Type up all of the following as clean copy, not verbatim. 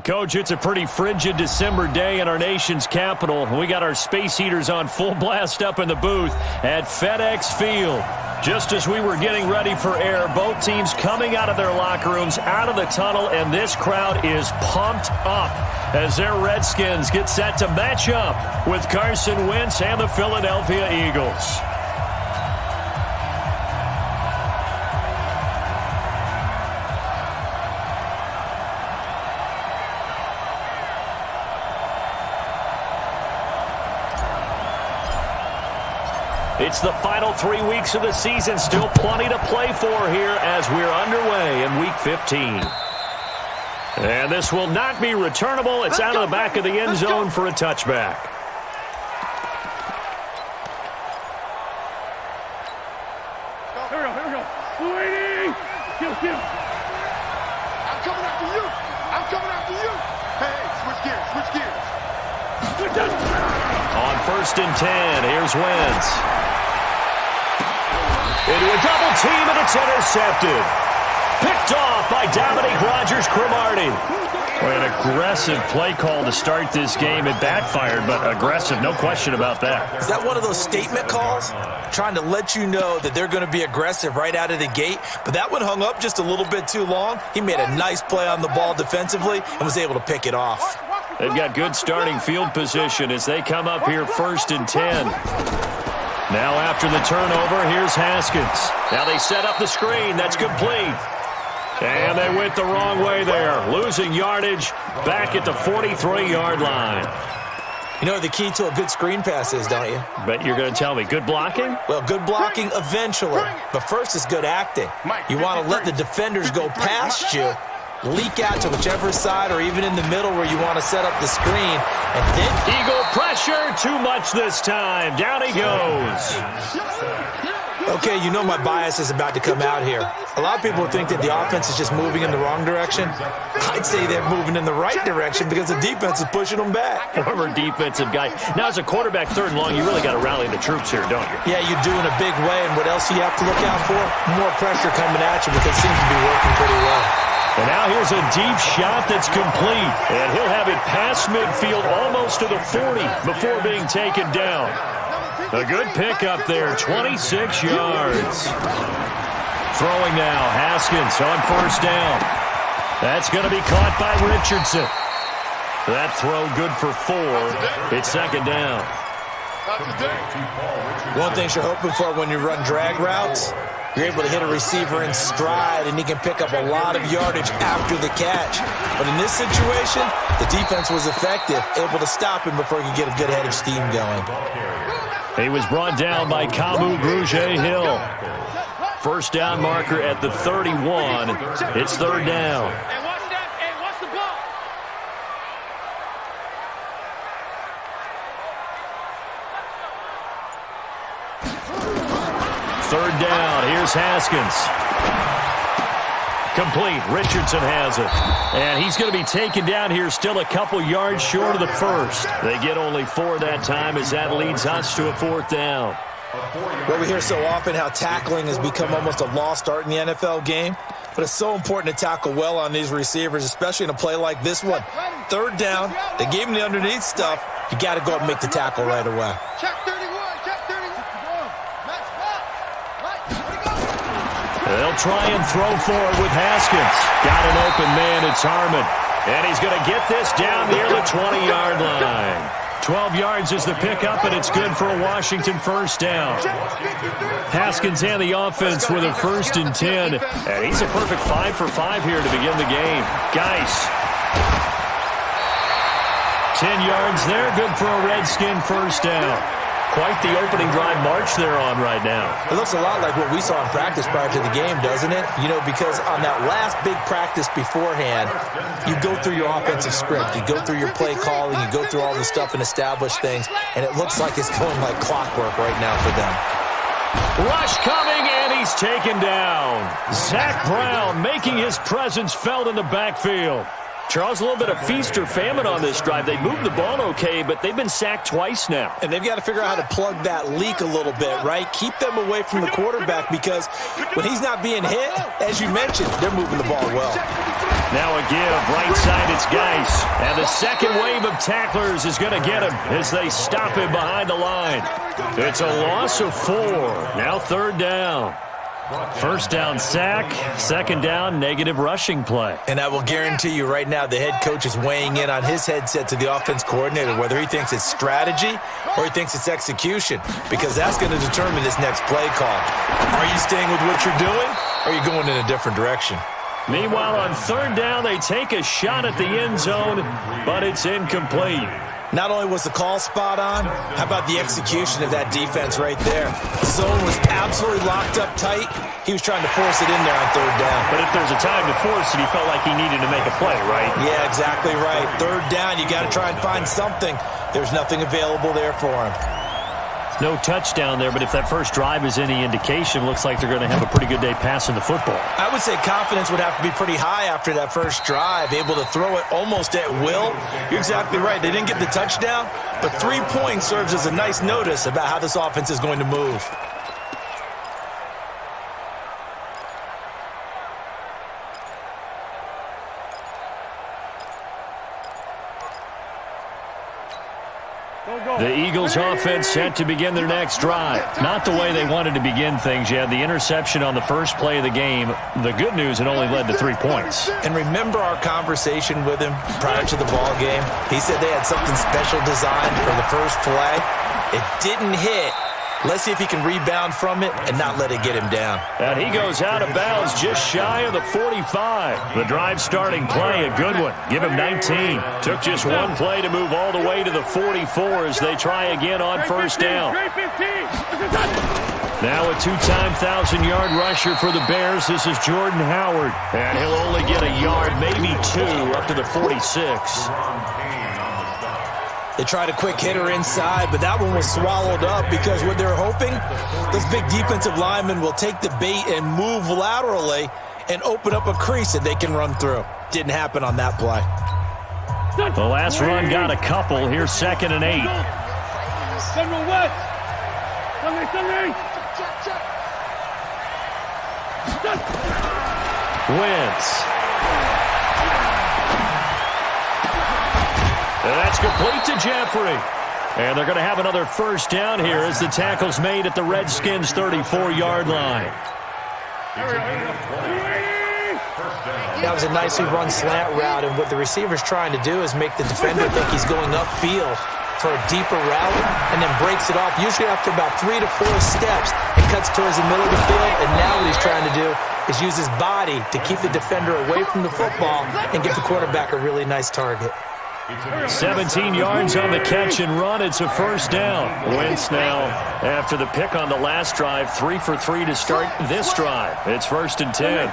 Coach, it's a pretty frigid December day in our nation's capital. We got our space heaters on full blast up in the booth at FedEx Field. Just as we were getting ready for air, both teams coming out of their locker rooms, out of the tunnel, and this crowd is pumped up as their Redskins get set to match up with Carson Wentz and the Philadelphia Eagles. It's the final 3 weeks of the season. Still plenty to play for here as we're underway in Week 15. And this will not be returnable. It's out of the back of the end zone for a touchback. Here we go. Waiting. Kill. I'm coming after you. Hey, switch gears. On 1st and 10, here's Wentz. Into a double team, and it's intercepted. Picked off by Dominique Rodgers-Cromartie. An aggressive play call to start this game. It backfired, but aggressive, no question about that. Is that one of those statement calls? Trying to let you know that they're going to be aggressive right out of the gate, but that one hung up just a little bit too long. He made a nice play on the ball defensively and was able to pick it off. They've got good starting field position as they come up here 1st and 10. Now after the turnover, here's Haskins. Now they set up the screen. That's complete. And they went the wrong way there. Losing yardage back at the 43-yard line. You know what the key to a good screen pass is, don't you? Bet you're going to tell me. Good blocking? Well, good blocking eventually. But first is good acting. You want to let the defenders go past you, leak out to whichever side or even in the middle where you want to set up the screen. And then Eagle pressure, too much this time. Down he goes. Okay, you know my bias is about to come out here. A lot of people think that the offense is just moving in the wrong direction. I'd say they're moving in the right direction because the defense is pushing them back. Former defensive guy. Now, as a quarterback, 3rd and long, you really got to rally the troops here, don't you? Yeah, you do in a big way. And what else do you have to look out for? More pressure coming at you because it seems to be working pretty well. And now here's a deep shot that's complete. And he'll have it past midfield almost to the 40 before being taken down. A good pickup there, 26 yards. Throwing now, Haskins on 1st down. That's going to be caught by Richardson. That throw good for 4. It's 2nd down. One thing you're hoping for when you run drag routes, you're able to hit a receiver in stride, and he can pick up a lot of yardage after the catch. But in this situation, the defense was effective, able to stop him before he could get a good head of steam going. He was brought down by Kamu Grugier-Hill. 1st down marker at the 31. It's 3rd down. Third down. Here's Haskins. Complete. Richardson has it. And he's going to be taken down here still a couple yards short of the 1st. They get only 4 that time as that leads us to a 4th down. Well, we hear so often how tackling has become almost a lost art in the NFL game. But it's so important to tackle well on these receivers, especially in a play like this one. 3rd down. They gave him the underneath stuff. You got to go and make the tackle right away. They'll try and throw forward with Haskins. Got an open man. It's Harmon. And he's going to get this down near the 20-yard line. 12 yards is the pickup, and it's good for a Washington 1st down. Haskins and the offense with a 1st and 10. And he's a perfect 5 for 5 here to begin the game. Geis. 10 yards there. Good for a Redskin 1st down. Quite the opening drive march they're on right now. It looks a lot like what we saw in practice prior to the game, doesn't it? You know, because on that last big practice beforehand, you go through your offensive script, you go through your play calling, you go through all the stuff and establish things, and it looks like it's going like clockwork right now for them. Rush coming, and he's taken down. Zach Brown making his presence felt in the backfield. Charles, a little bit of feast or famine on this drive. They moved the ball okay, but they've been sacked twice now. And they've got to figure out how to plug that leak a little bit, right? Keep them away from the quarterback because when he's not being hit, as you mentioned, they're moving the ball well. Now a give, right side, it's Geis. And the second wave of tacklers is going to get him as they stop him behind the line. It's a loss of 4. Now third down. First down sack, second down negative rushing play. And I will guarantee you right now the head coach is weighing in on his headset to the offense coordinator, whether he thinks it's strategy or he thinks it's execution, because that's going to determine this next play call. Are you staying with what you're doing, or are you going in a different direction? Meanwhile, on third down, they take a shot at the end zone, but it's incomplete. Not only was the call spot on, how about the execution of that defense right there? The zone was absolutely locked up tight. He was trying to force it in there on third down. But if there's a time to force it, he felt like he needed to make a play, right? Yeah, exactly right. Third down, you got to try and find something. There's nothing available there for him. No touchdown there, but if that first drive is any indication, looks like they're going to have a pretty good day passing the football. I would say confidence would have to be pretty high after that first drive, able to throw it almost at will. You're exactly right. They didn't get the touchdown, but 3 points serves as a nice notice about how this offense is going to move. The Eagles offense set to begin their next drive. Not the way they wanted to begin things. You had the interception on the first play of the game. The good news, it only led to 3 points. And remember our conversation with him prior to the ball game? He said they had something special designed for the first play. It didn't hit. Let's see if he can rebound from it and not let it get him down. And he goes out of bounds just shy of the 45. The drive starting play, a good one. Give him 19. Took just one play to move all the way to the 44 as they try again on first down. Now a two-time 1,000-yard rusher for the Bears. This is Jordan Howard. And he'll only get a yard, maybe 2, up to the 46. They tried a quick hitter inside, but that one was swallowed up because what they're hoping, those big defensive linemen will take the bait and move laterally and open up a crease that they can run through. Didn't happen on that play. The last run got a couple. Here's 2nd and 8. Central West. Wentz. And that's complete to Jeffrey. And they're going to have another first down here as the tackle's made at the Redskins' 34-yard line. That was a nicely run slant route, and what the receiver's trying to do is make the defender think he's going upfield for a deeper route and then breaks it off, usually after about 3 to 4 steps, and cuts towards the middle of the field. And now what he's trying to do is use his body to keep the defender away from the football and give the quarterback a really nice target. 17 yards on the catch and run. It's a first down. Wentz now, after the pick on the last drive, 3 for 3 to start this drive. It's 1st and 10.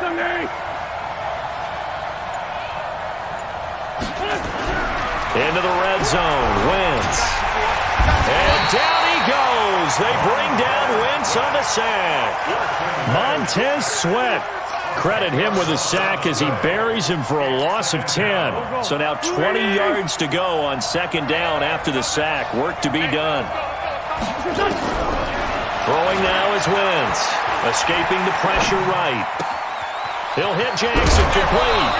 Into the red zone. Wentz. And down he goes. They bring down Wentz on the sack. Montez Sweat. Credit him with a sack as he buries him for a loss of 10. So now 20 yards to go on 2nd down after the sack. Work to be done. Throwing now is Wentz. Escaping the pressure right. He'll hit Jackson complete.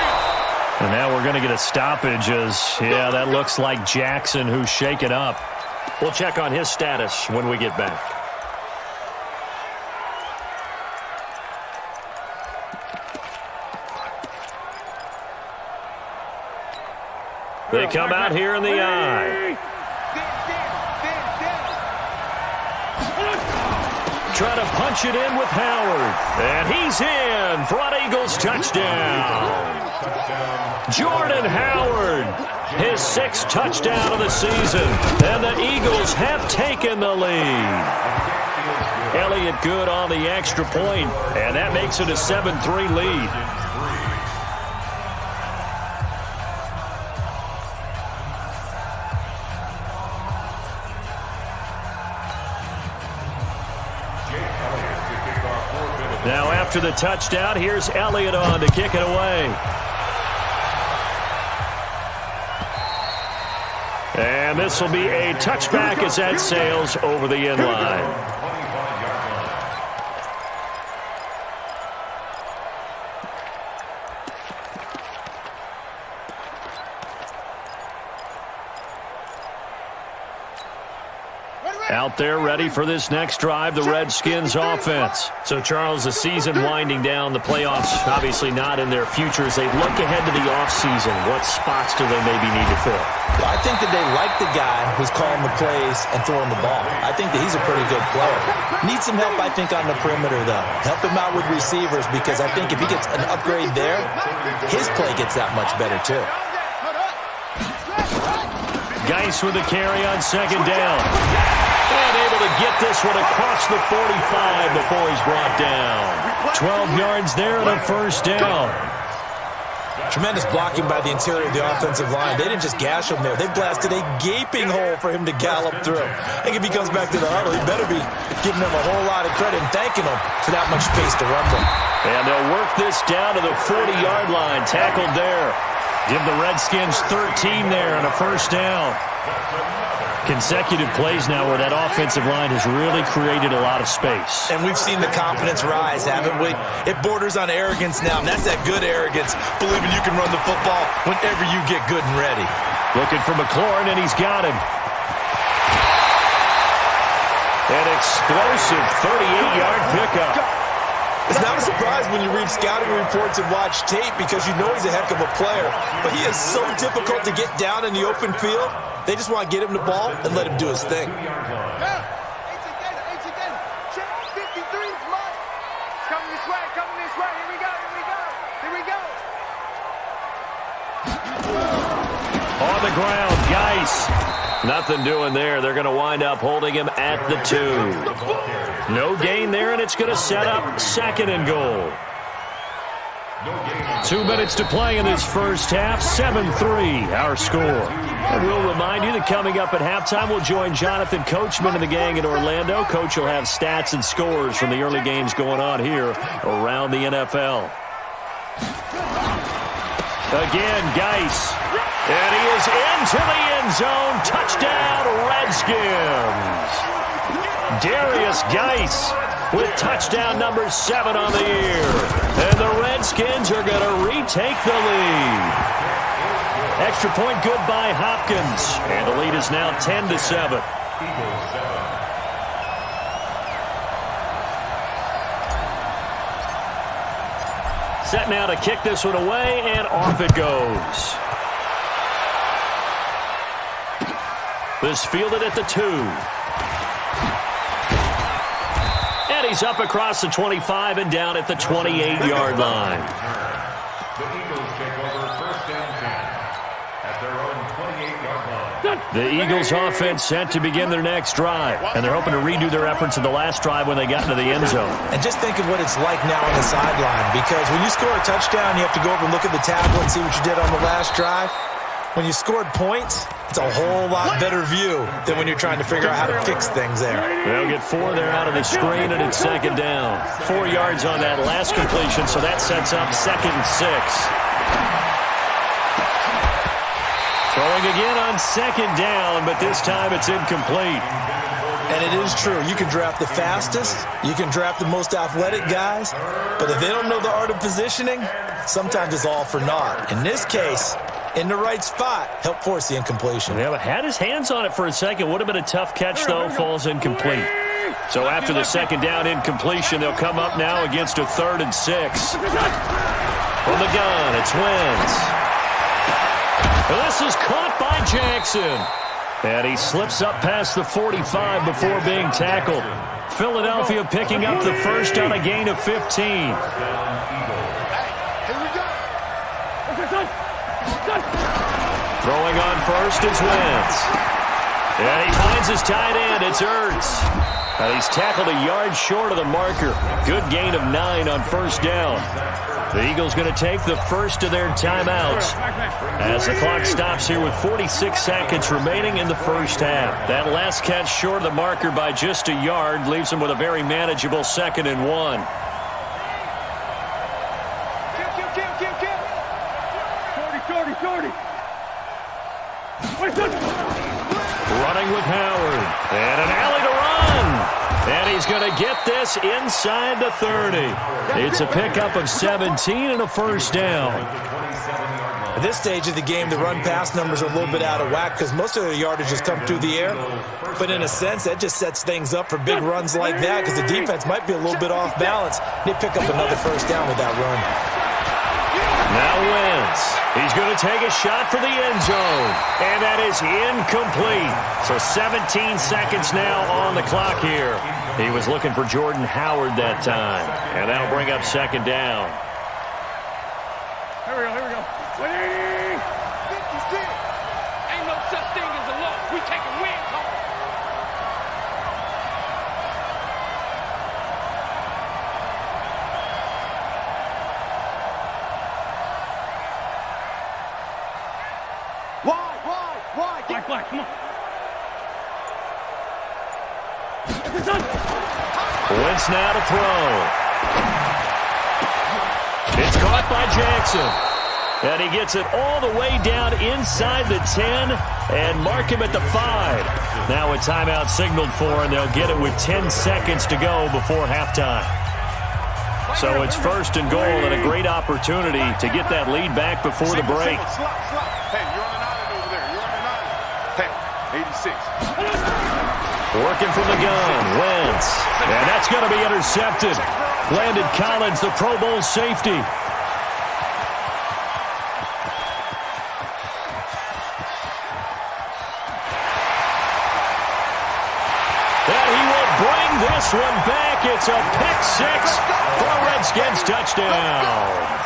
And now we're going to get a stoppage as, yeah, that looks like Jackson who's shaken up. We'll check on his status when we get back. They come out here in the eye. Try to punch it in with Howard. And he's in for an Eagles touchdown. Jordan Howard, his 6th touchdown of the season. And the Eagles have taken the lead. Elliott good on the extra point, and that makes it a 7-3 lead. Now after the touchdown, here's Elliott on to kick it away. And this will be a touchback as that sails over the end line. Out there ready for this next drive, the Redskins offense. So, Charles, the season winding down, the playoffs obviously not in their future. As they look ahead to the offseason, what spots do they maybe need to fill? Well, I think that they like the guy who's calling the plays and throwing the ball. I think that he's a pretty good player. Needs some help, I think, on the perimeter, though. Help him out with receivers, because I think if he gets an upgrade there, his play gets that much better, too. Geis with the carry on second down. And able to get this one across the 45 before he's brought down. 12 yards there and a first down. Tremendous blocking by the interior of the offensive line. They didn't just gash him there. They blasted a gaping hole for him to gallop through. I think if he comes back to the huddle, he better be giving them a whole lot of credit and thanking them for that much space to run them. And they'll work this down to the 40-yard line. Tackled there. Give the Redskins 13 there and a first down. Consecutive plays now where that offensive line has really created a lot of space. And we've seen the confidence rise, haven't we? It borders on arrogance now, and that's that good arrogance, believing you can run the football whenever you get good and ready. Looking for McLaurin, and he's got him. An explosive 38-yard pickup. It's not a surprise when you read scouting reports and watch tape, because you know he's a heck of a player. But he is so difficult to get down in the open field. They just want to get him the ball and let him do his thing. On the ground, Geis. Nothing doing there. They're going to wind up holding him at the 2. No gain there, and it's going to set up second and goal. 2 minutes to play in this first half. 7-3, our score. And we'll remind you that coming up at halftime, we'll join Jonathan Coachman and the gang in Orlando. Coach will have stats and scores from the early games going on here around the NFL. Again, Geis. And he is into the end zone. Touchdown, Redskins. Darius Geis with touchdown number 7 on the year. And the Redskins are going to retake the lead. Extra point good by Hopkins. And the lead is now 10-7. Set now to kick this one away, and off it goes. This fielded at the 2. And he's up across the 25 and down at the 28-yard line. The Eagles take over first down 10 at their own 28-yard line. The Eagles offense set to begin their next drive. And they're hoping to redo their efforts in the last drive when they got into the end zone. And just think of what it's like now on the sideline, because when you score a touchdown, you have to go over and look at the tablet and see what you did on the last drive. When you scored points, it's a whole lot better view than when you're trying to figure out how to fix things there. They'll get 4 there out of the screen, and it's second down. 4 yards on that last completion, so that sets up 2nd and 6. Throwing again on 2nd down, but this time it's incomplete. And it is true. You can draft the fastest, you can draft the most athletic guys, but if they don't know the art of positioning, sometimes it's all for naught. In this case, in the right spot, help force the incompletion. Yeah, but had his hands on it for a second. Would have been a tough catch, though. Falls incomplete. So after the second down incompletion, they'll come up now against a 3rd and 6. From the gun, it's Wentz. This is caught by Jackson. And he slips up past the 45 before being tackled. Philadelphia picking up the first on a gain of 15. Throwing on first is Wentz. And he finds his tight end. It's Ertz. And he's tackled a yard short of the marker. Good gain of 9 on first down. The Eagles going to take the first of their timeouts as the clock stops here with 46 seconds remaining in the first half. That last catch short of the marker by just a yard leaves them with a very manageable 2nd and 1. Running with Howard. And an alley to run. And he's going to get this inside the 30. It's a pickup of 17 and a first down. At this stage of the game, the run-pass numbers are a little bit out of whack because most of the yardage has come through the air. But in a sense, that just sets things up for big runs like that because the defense might be a little bit off balance. They pick up another first down with that run. Now Wentz. He's going to take a shot for the end zone. And that is incomplete. So 17 seconds now on the clock here. He was looking for Jordan Howard that time. And that'll bring up second down. Here we go. 56. Ain't no such thing as a loss. We taking wins home. Wide. Black, come on. Wentz now to throw. It's caught by Jackson. And he gets it all the way down inside the 10 and mark him at the 5. Now a timeout signaled for, and they'll get it with 10 seconds to go before halftime. So it's first and goal and a great opportunity to get that lead back before the break. Hey, you're on an island over there. You're on an island. Hey, 86. Working from the gun, Wentz. And that's going to be intercepted. Landon Collins, the Pro Bowl safety. And he will bring this one back. It's a pick six for a Redskins touchdown.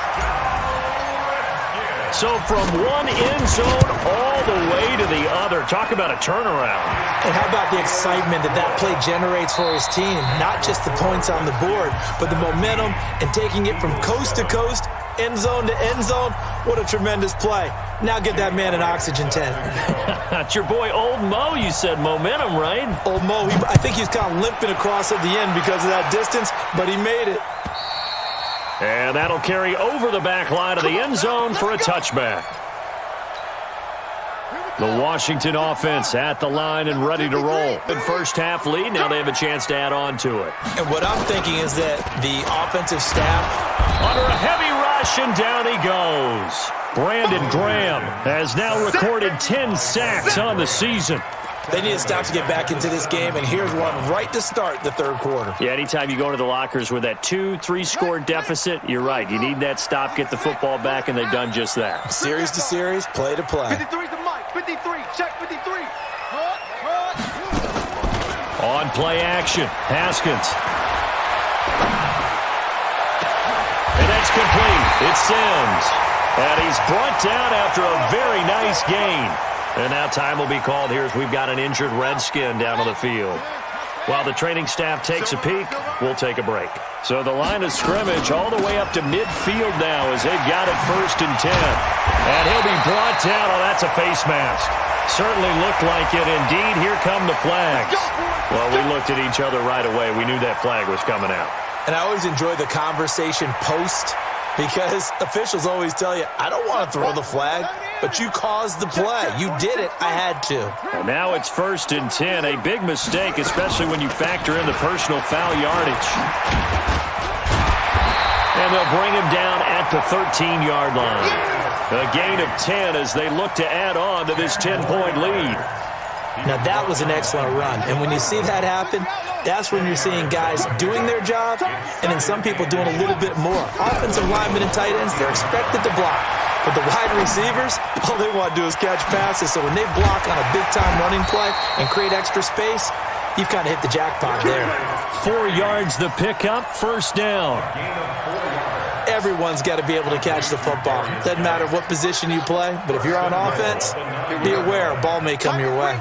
So from one end zone all the way to the other. Talk about a turnaround. And how about the excitement that play generates for his team? Not just the points on the board, but the momentum and taking it from coast to coast, end zone to end zone. What a tremendous play. Now get that man an oxygen tent. That's your boy Old Mo. You said momentum, right? Old Mo, I think he's kind of limping across at the end because of that distance, but he made it. And that'll carry over the back line of the end zone for a touchback. The Washington offense at the line and ready to roll. Good first half lead. Now they have a chance to add on to it. And what I'm thinking is that the offensive staff, under a heavy rush, and down he goes. Brandon Graham has now recorded 10 sacks on the season. they need to stop to get back into this game, and here's one right to start the third quarter. Yeah, anytime you go to the lockers with that 2-3 score deficit, you're right. You need that stop, get the football back, and they've done just that. Series to series, play to play. 53 to Mike. 53. Check 53. On play action, Haskins. And that's complete. It's Sims. And he's brought down after a very nice gain. And now time will be called here as we've got an injured Redskin down on the field. While the training staff takes a peek, we'll take a break. So the line of scrimmage all the way up to midfield now as they've got it 1st and 10. And he'll be brought down. Oh, that's a face mask. Certainly looked like it. Indeed, here come the flags. Well, we looked at each other right away. We knew that flag was coming out. And I always enjoy the conversation post because officials always tell you, I don't want to throw the flag, but you caused the play. You did it. I had to. And now it's 1st and 10. A big mistake, especially when you factor in the personal foul yardage. And they'll bring him down at the 13-yard line. A gain of 10 as they look to add on to this 10-point lead. Now, that was an excellent run. And when you see that happen, that's when you're seeing guys doing their job and then some people doing a little bit more. Offensive linemen and tight ends, they're expected to block. But the wide receivers, all they want to do is catch passes. So when they block on a big-time running play and create extra space, you've kind of hit the jackpot there. 4 yards the pickup, 1st down. Everyone's got to be able to catch the football. Doesn't matter what position you play, but if you're on offense, be aware a ball may come your way.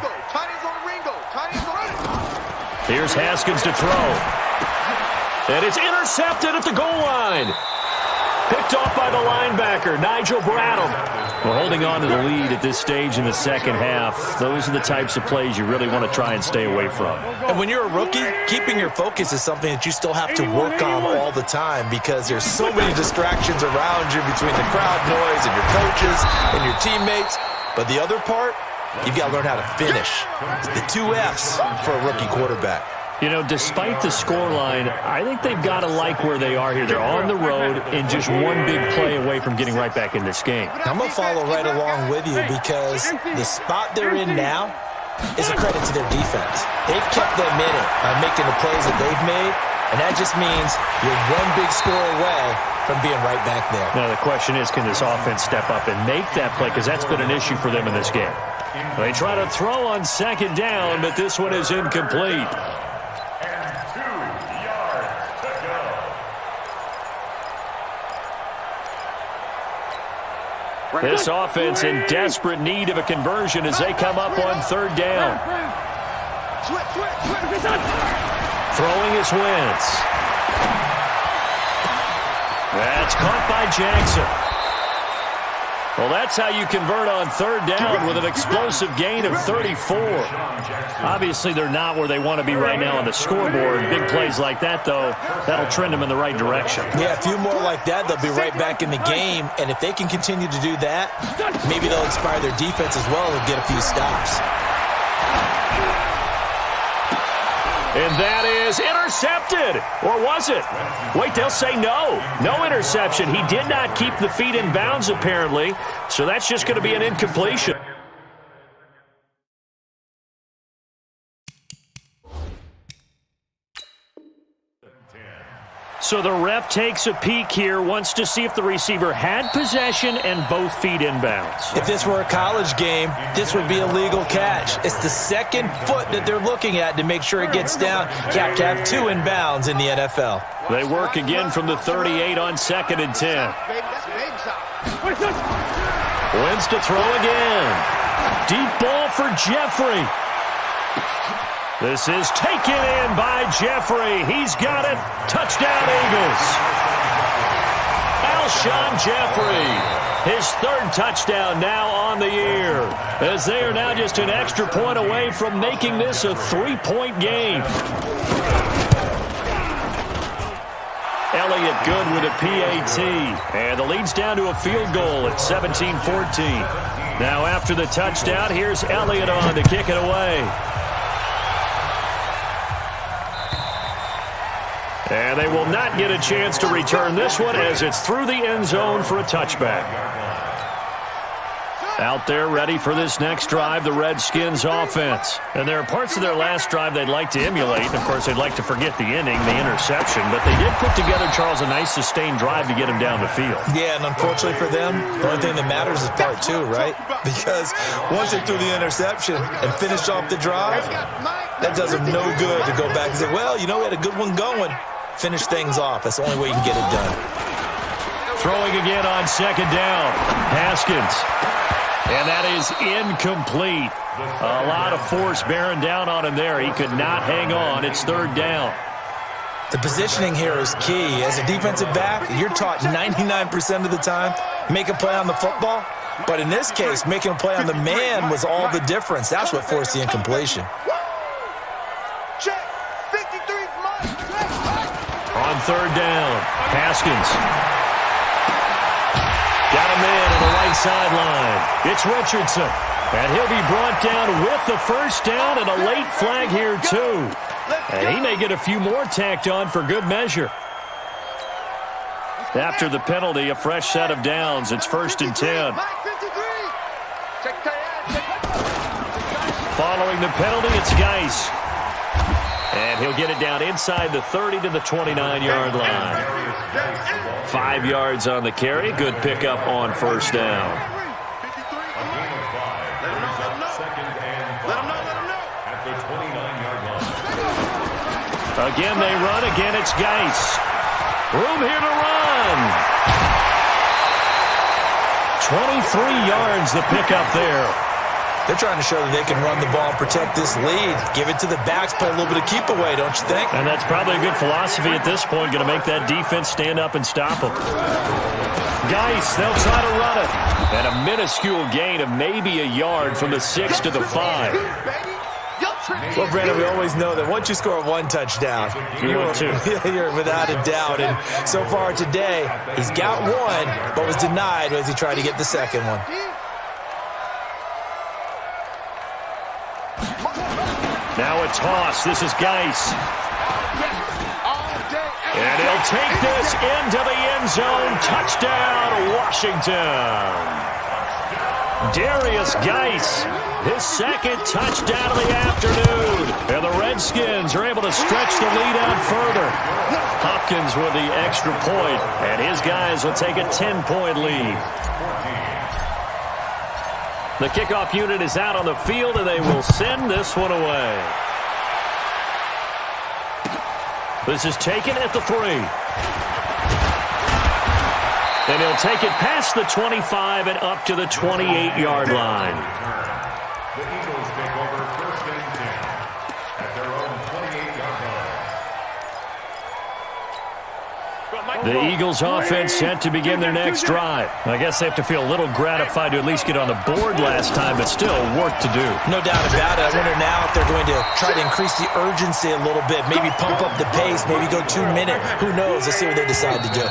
Here's Haskins to throw. And it's intercepted at the goal line. Picked off by the linebacker, Nigel Bradham. We're holding on to the lead at this stage in the second half. Those are the types of plays you really want to try and stay away from. And when you're a rookie, keeping your focus is something that you still have to work on all the time because there's so many distractions around you between the crowd noise and your coaches and your teammates. But the other part, You've got to learn how to finish. The 2 Fs for a rookie quarterback. You know, despite the scoreline, I think they've got to like where they are here. They're on the road and just one big play away from getting right back in this game. I'm going to follow right along with you because the spot they're in now is a credit to their defense. They've kept them in it by making the plays that they've made, and that just means you're one big score away from being right back there. Now, the question is, can this offense step up and make that play? Because that's been an issue for them in this game. They try to throw on second down, but this one is incomplete. This offense in desperate need of a conversion as they come up on third down. Throwing is Wentz. That's caught by Jackson. Well, that's how you convert on third down with an explosive gain of 34. Obviously, they're not where they want to be right now on the scoreboard. Big plays like that, though, that'll trend them in the right direction. Yeah, a few more like that, they'll be right back in the game. And if they can continue to do that, maybe they'll inspire their defense as well and get a few stops. And that is intercepted. Or was it? Wait, they'll say no. No interception. He did not keep the feet in bounds, apparently. So that's just going to be an incompletion. So the ref takes a peek here, wants to see if the receiver had possession and both feet inbounds. If this were a college game, this would be a legal catch. It's the second foot that they're looking at to make sure it gets down. You have to have 2 inbounds in the NFL. They work again from the 38 on 2nd and 10. Wins to throw again. Deep ball for Jeffrey. This is taken in by Jeffrey. He's got it. Touchdown, Eagles. Alshon Jeffrey, his 3rd touchdown now on the year, as they are now just an extra point away from making this a 3-point game. Elliott good with a PAT, and the lead's down to a field goal at 17-14. Now after the touchdown, here's Elliott on to kick it away. And they will not get a chance to return this one as it's through the end zone for a touchback. Out there ready for this next drive, the Redskins offense. And there are parts of their last drive they'd like to emulate. And, of course, they'd like to forget the inning, the interception. But they did put together, Charles, a nice sustained drive to get him down the field. Yeah, and unfortunately for them, the only thing that matters is part 2, right? Because once they threw the interception and finished off the drive, that does them no good to go back and say, well, you know, we had a good one going. Finish things off. That's the only way you can get it done. Throwing again on 2nd down. Haskins. And that is incomplete. A lot of force bearing down on him there. He could not hang on. It's 3rd down. The positioning here is key. As a defensive back, you're taught 99% of the time, make a play on the football. But in this case, making a play on the man was all the difference. That's what forced the incompletion. On 3rd down, Haskins. Got a man on the right sideline. It's Richardson. And he'll be brought down with the 1st down and a late flag here, too. And he may get a few more tacked on for good measure. After the penalty, a fresh set of downs. It's 1st and 10. Following the penalty, it's Geis. And he'll get it down inside the 30 to the 29-yard line. 5 yards on the carry. Good pickup on 1st down. Again, they run. Again, it's Geis. Room here to run. 23 yards the pickup there. They're trying to show that they can run the ball and protect this lead. Give it to the backs, play a little bit of keep away, don't you think? And that's probably a good philosophy at this point, going to make that defense stand up and stop them. Geis, they'll try to run it. And a minuscule gain of maybe a yard from the 6 to the 5. Well, Brandon, we always know that once you score 1 touchdown, you're without a doubt. And so far today, he's got 1, but was denied as he tried to get the 2nd one. Now a toss. This is Geis. And he'll take this into the end zone. Touchdown, Washington. Darius Geis, his second touchdown of the afternoon. And the Redskins are able to stretch the lead out further. Hopkins with the extra point, and his guys will take a 10-point lead. The kickoff unit is out on the field, and they will send this one away. This is taken at the 3. And he'll take it past the 25 and up to the 28-yard line. The Eagles take over first and 10 at their own 28-yard line. The Eagles offense set to begin their next drive. I guess they have to feel a little gratified to at least get on the board last time, but still work to do. No doubt about it. I wonder now if they're going to try to increase the urgency a little bit, maybe pump up the pace, maybe go 2-minute. Who knows? Let's see what they decide to do.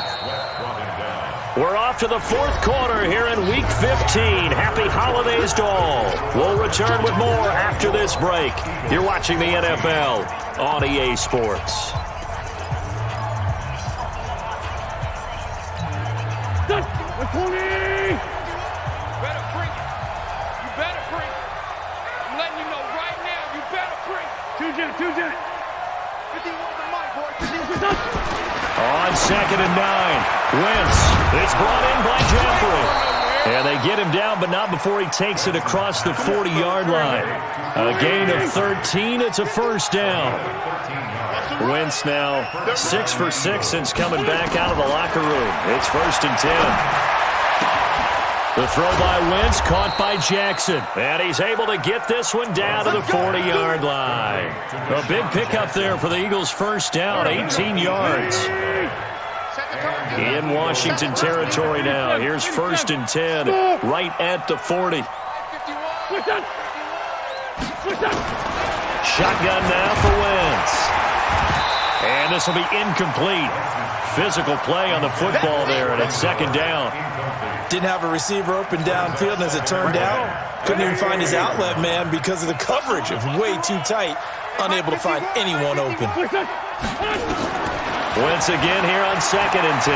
We're off to the fourth quarter here in Week 15. Happy holidays to all. We'll return with more after this break. You're watching the NFL on EA Sports. Better bring it. You better bring it. I'm letting you know right now, you better bring it. 2-jet. 51 the mic, boy. 51. On 2nd and 9, Wentz. It's brought in by Jeffrey. And they get him down, but not before he takes it across the 40-yard line. A gain of 13. It's a first down. Wentz now 6 for 6 since coming back out of the locker room. It's 1st and 10. The throw by Wentz, caught by Jackson. And he's able to get this one down to the 40-yard line. A big pickup there for the Eagles' first down, 18 yards. In Washington territory now. Here's 1st and 10, right at the 40. Shotgun now for Wentz. And this will be incomplete. Physical play on the football there, and it's 2nd down. Didn't have a receiver open downfield, and as it turned out, couldn't even find his outlet man because of the coverage. It was way too tight, unable to find anyone open. Wentz again here on 2nd and 10.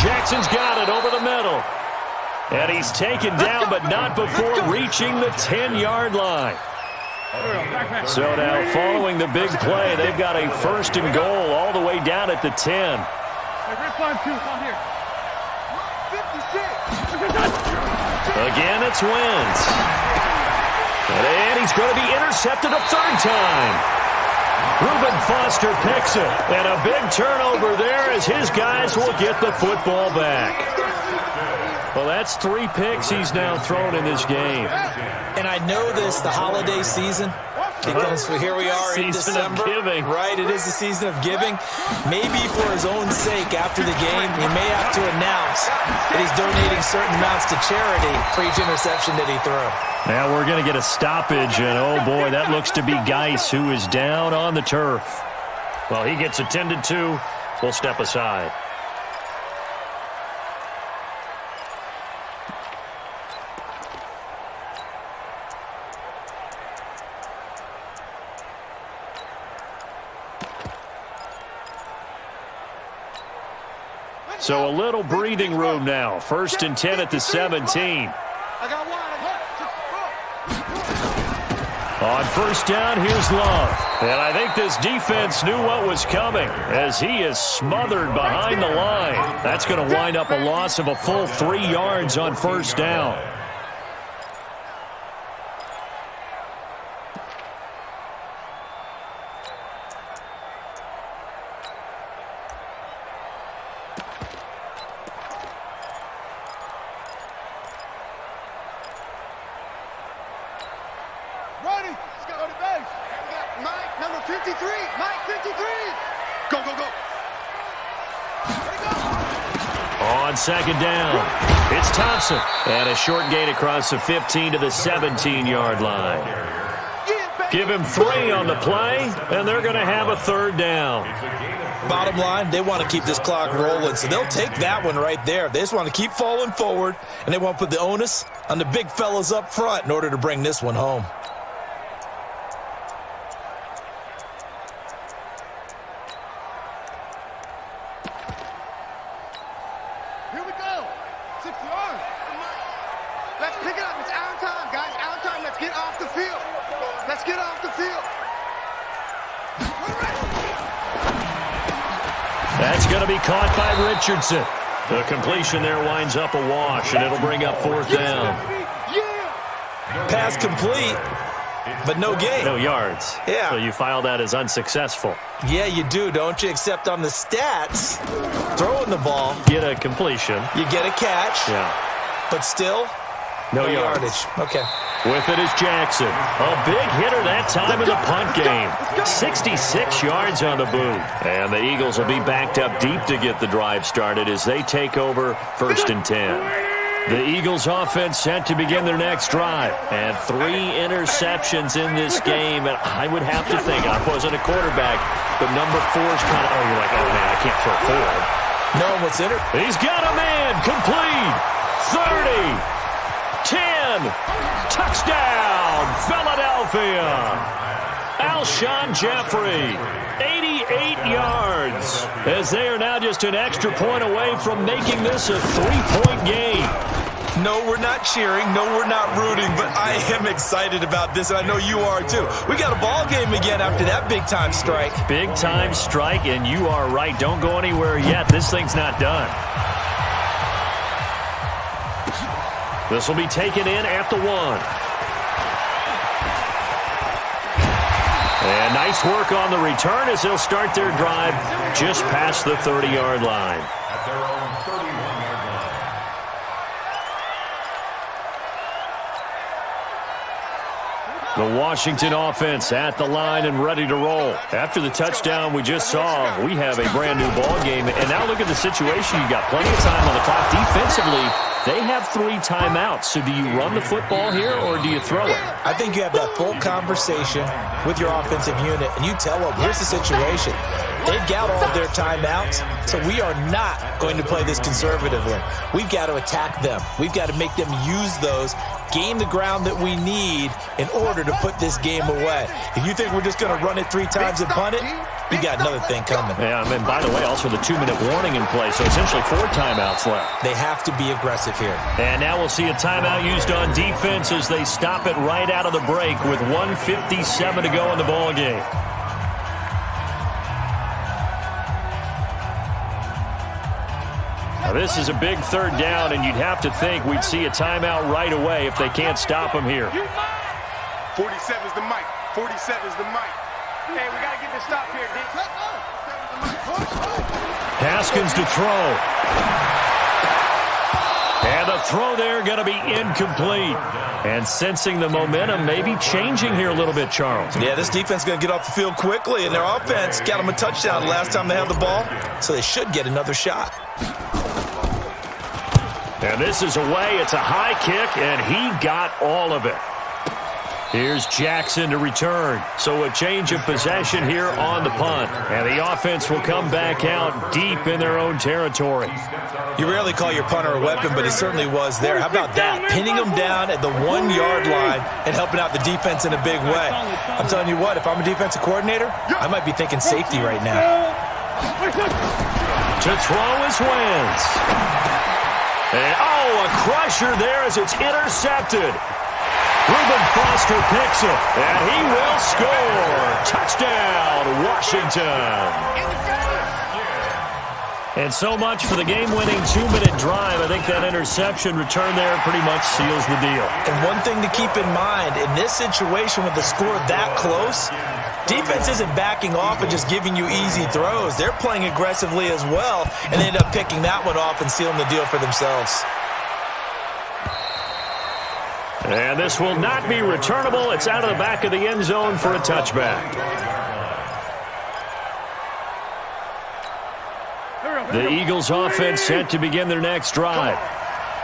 Jackson's got it over the middle. And he's taken down, but not before reaching the 10-yard line. So now, following the big play, they've got a 1st and goal all the way down at the 10. Again, it's Wentz. And he's going to be intercepted a 3rd time. Reuben Foster picks it. And a big turnover there as his guys will get the football back. Well, that's 3 picks he's now thrown in this game. And I know this, the holiday season, because here we are in December. Giving. Right, it is the season of giving. Maybe for his own sake after the game, he may have to announce that he's donating certain amounts to charity for each interception that he threw. Now we're going to get a stoppage, and oh boy, that looks to be Geis, who is down on the turf. Well, he gets attended to. We'll step aside. So a little breathing room now. 1st and 10 at the 17. On 1st down, here's Love. And I think this defense knew what was coming as he is smothered behind the line. That's going to wind up a loss of a full 3 yards on 1st down. On 2nd down, it's Thompson. And a short gain across the 15 to the 17-yard line. Give him 3 on the play, and they're going to have a third down. Bottom line, they want to keep this clock rolling, so they'll take that one right there. They just want to keep falling forward, and they want to put the onus on the big fellas up front in order to bring this one home. Here we go. 6 yards. Let's pick it up. It's our time, guys. Our time. Let's get off the field. Let's get off the field. That's going to be caught by Richardson. The completion there winds up a wash, and it'll bring up 4th down. Pass complete, but no gain. No yards. Yeah. So you file that as unsuccessful. Yeah, you do, don't you? Except on the stats, throwing the ball, Get a completion. you get a catch, Yeah. but still, No no yardage. Okay. With it is Jackson. A big hitter that time in the punt game. 66 yards on the boot. And the Eagles will be backed up deep to get the drive started as they take over 1st and 10. The Eagles offense set to begin their next drive. And 3 interceptions in this game. And I would have to think, I wasn't a quarterback, but number 4 is kind of, you're like, oh man, I can't throw forward. No, what's in it? He's got a man, complete, 30, 10, touchdown, Philadelphia. Alshon Jeffrey, 88 yards, as they are now just an extra point away from making this a 3-point game. No, we're not cheering. No, we're not rooting, but I am excited about this, and I know you are too. We got a ball game again after that big-time strike. Big-time strike, and you are right. Don't go anywhere yet. This thing's not done. This will be taken in at the 1. And nice work on the return as they'll start their drive just past the 30-yard line. At their own 31-yard line. The Washington offense at the line and ready to roll. After the touchdown we just saw, we have a brand-new ball game. And now look at the situation. You got plenty of time on the clock. Defensively, they have 3 timeouts. So do you run the football here or do you throw it? I think you have that full conversation with your offensive unit, and you tell them, here's the situation. They've got all of their timeouts, so we are not going to play this conservatively. We've got to attack them. We've got to make them use those, gain the ground that we need in order to put this game away. If you think we're just going to run it 3 times and punt it, you got another thing coming. Yeah, and by the way, also the 2-minute warning in play, so essentially 4 timeouts left. They have to be aggressive here. And now we'll see a timeout used on defense as they stop it right out of the break with 1:57 to go in the ball game. Now this is a big 3rd down, and you'd have to think we'd see a timeout right away if they can't stop him here. 47's the mic. 47's the mic. Hey, we got to get this stop here, D. Haskins to throw. And the throw there going to be incomplete. And sensing the momentum maybe changing here a little bit, Charles. Yeah, this defense is going to get off the field quickly, and their offense got them a touchdown last time they had the ball, so they should get another shot. And this is away. It's a high kick, and he got all of it. Here's Jackson to return. So a change of possession here on the punt. And the offense will come back out deep in their own territory. You rarely call your punter a weapon, but he certainly was there. How about that? Pinning him down at the 1-yard line and helping out the defense in a big way. I'm telling you what, if I'm a defensive coordinator, I might be thinking safety right now. To throw is Wentz. And, a crusher there as it's intercepted. Reuben Foster picks it, and he will score. Touchdown, Washington. And so much for the game-winning 2-minute drive. I think that interception return there pretty much seals the deal. And one thing to keep in mind, in this situation with the score that close, defense isn't backing off and just giving you easy throws. They're playing aggressively as well, and they end up picking that one off and sealing the deal for themselves. And this will not be returnable. It's out of the back of the end zone for a touchback. The Eagles offense set to begin their next drive.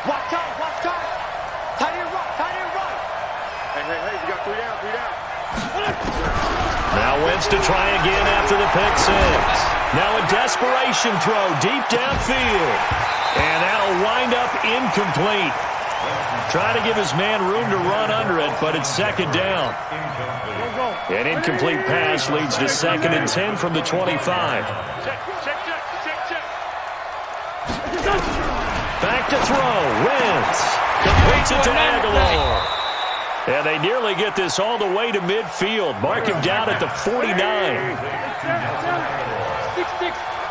Watch out, watch out. Tight end right, tight end right. Hey, we got 3 down, 3 down. Now Wentz to try again after the pick six. Now a desperation throw deep downfield. And that'll wind up incomplete. Try to give his man room to run under it, but it's second down. An incomplete pass leads to 2nd and 10 from the 25. Back to throw. Wentz completes it to Aguilar. And they nearly get this all the way to midfield. Mark him down at the 49. 6-6.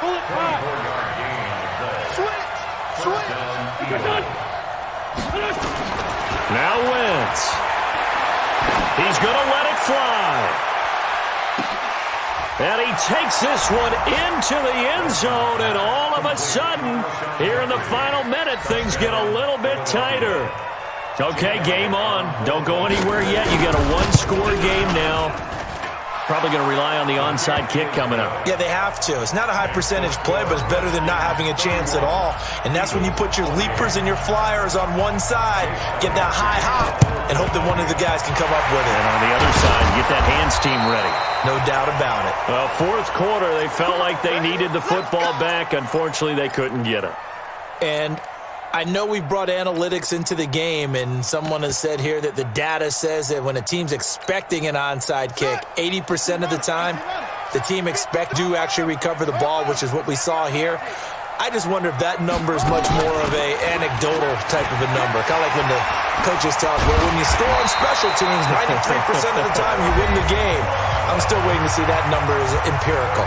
Pull it back. Switch. Now Wentz. He's going to let it fly. And he takes this one into the end zone, and all of a sudden, here in the final minute, things get a little bit tighter. Okay, game on. Don't go anywhere yet. You got a one-score game now. Probably going to rely on the onside kick coming up. Yeah, they have to. It's not a high-percentage play, but it's better than not having a chance at all. And that's when you put your leapers and your flyers on one side, get that high hop, and hope that one of the guys can come up with it. And on the other side, get that hands team ready. No doubt about it. Well, fourth quarter, they felt like they needed the football back. Unfortunately, they couldn't get it. And I know we brought analytics into the game, and someone has said here that the data says that when a team's expecting an onside kick, 80% of the time, the team do actually recover the ball, which is what we saw here. I just wonder if that number is much more of a anecdotal type of a number. Kind of like when the coaches tell us, well, when you score on special teams, 93% of the time you win the game. I'm still waiting to see that number is empirical.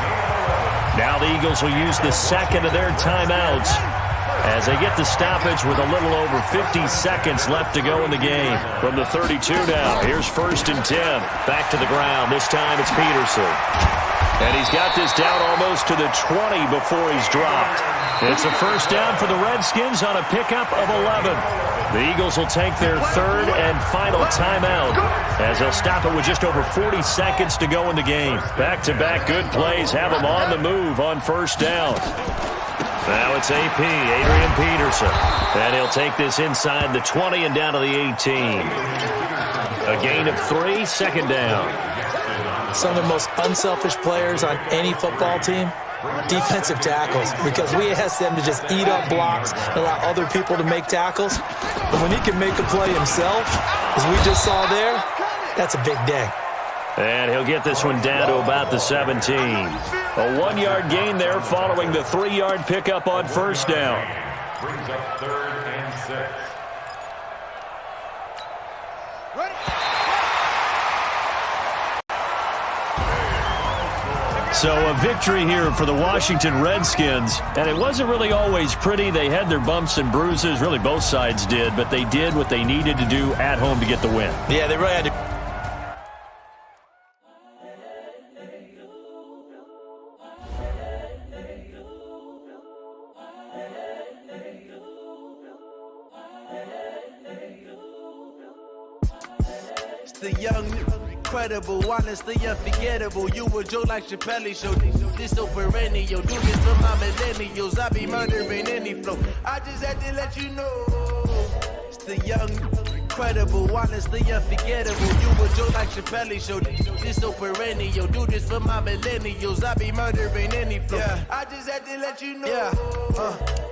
Now the Eagles will use the second of their timeouts as they get the stoppage with a little over 50 seconds left to go in the game. From the 32 now, here's 1st and 10. Back to the ground. This time it's Peterson. And he's got this down almost to the 20 before he's dropped. It's a first down for the Redskins on a pickup of 11. The Eagles will take their 3rd and final timeout as they'll stop it with just over 40 seconds to go in the game. Back-to-back good plays have them on the move on first down. Now it's AP, Adrian Peterson. And he'll take this inside the 20 and down to the 18. A gain of 3, second down. Some of the most unselfish players on any football team, defensive tackles, because we ask them to just eat up blocks and allow other people to make tackles. But when he can make a play himself, as we just saw there, that's a big day. And he'll get this one down to about the 17. A 1-yard gain there following the 3-yard pickup on first down. Brings up 3rd and 6. So a victory here for the Washington Redskins, and it wasn't really always pretty. They had their bumps and bruises, really both sides did, but they did what they needed to do at home to get the win. Yeah, they really had to. The young, incredible, honestly unforgettable. You a Joe like Chappelle show. This so perennial. Do this for my millennials. I be murdering any flow. I just had to let you know. It's the young, incredible, honestly unforgettable. You a Joe like Chappelle show. This so perennial. Do this for my millennials. I be murdering any flow. Yeah. I just had to let you know. Yeah.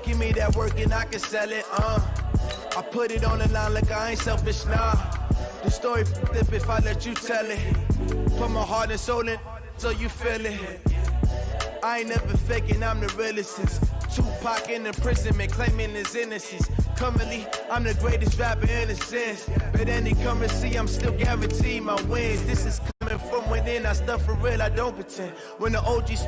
Give me that work and I can sell it. I put it on the line like I ain't selfish, nah. The story flip if I let you tell it. Put my heart and soul in so you feel it. I ain't never faking, I'm the realest since Tupac in imprisonment, claiming his innocence. Currently, I'm the greatest rapper in a sense. But any currency, I'm still guaranteed my wins. This is coming from within, I stuff for real, I don't pretend. When the OGs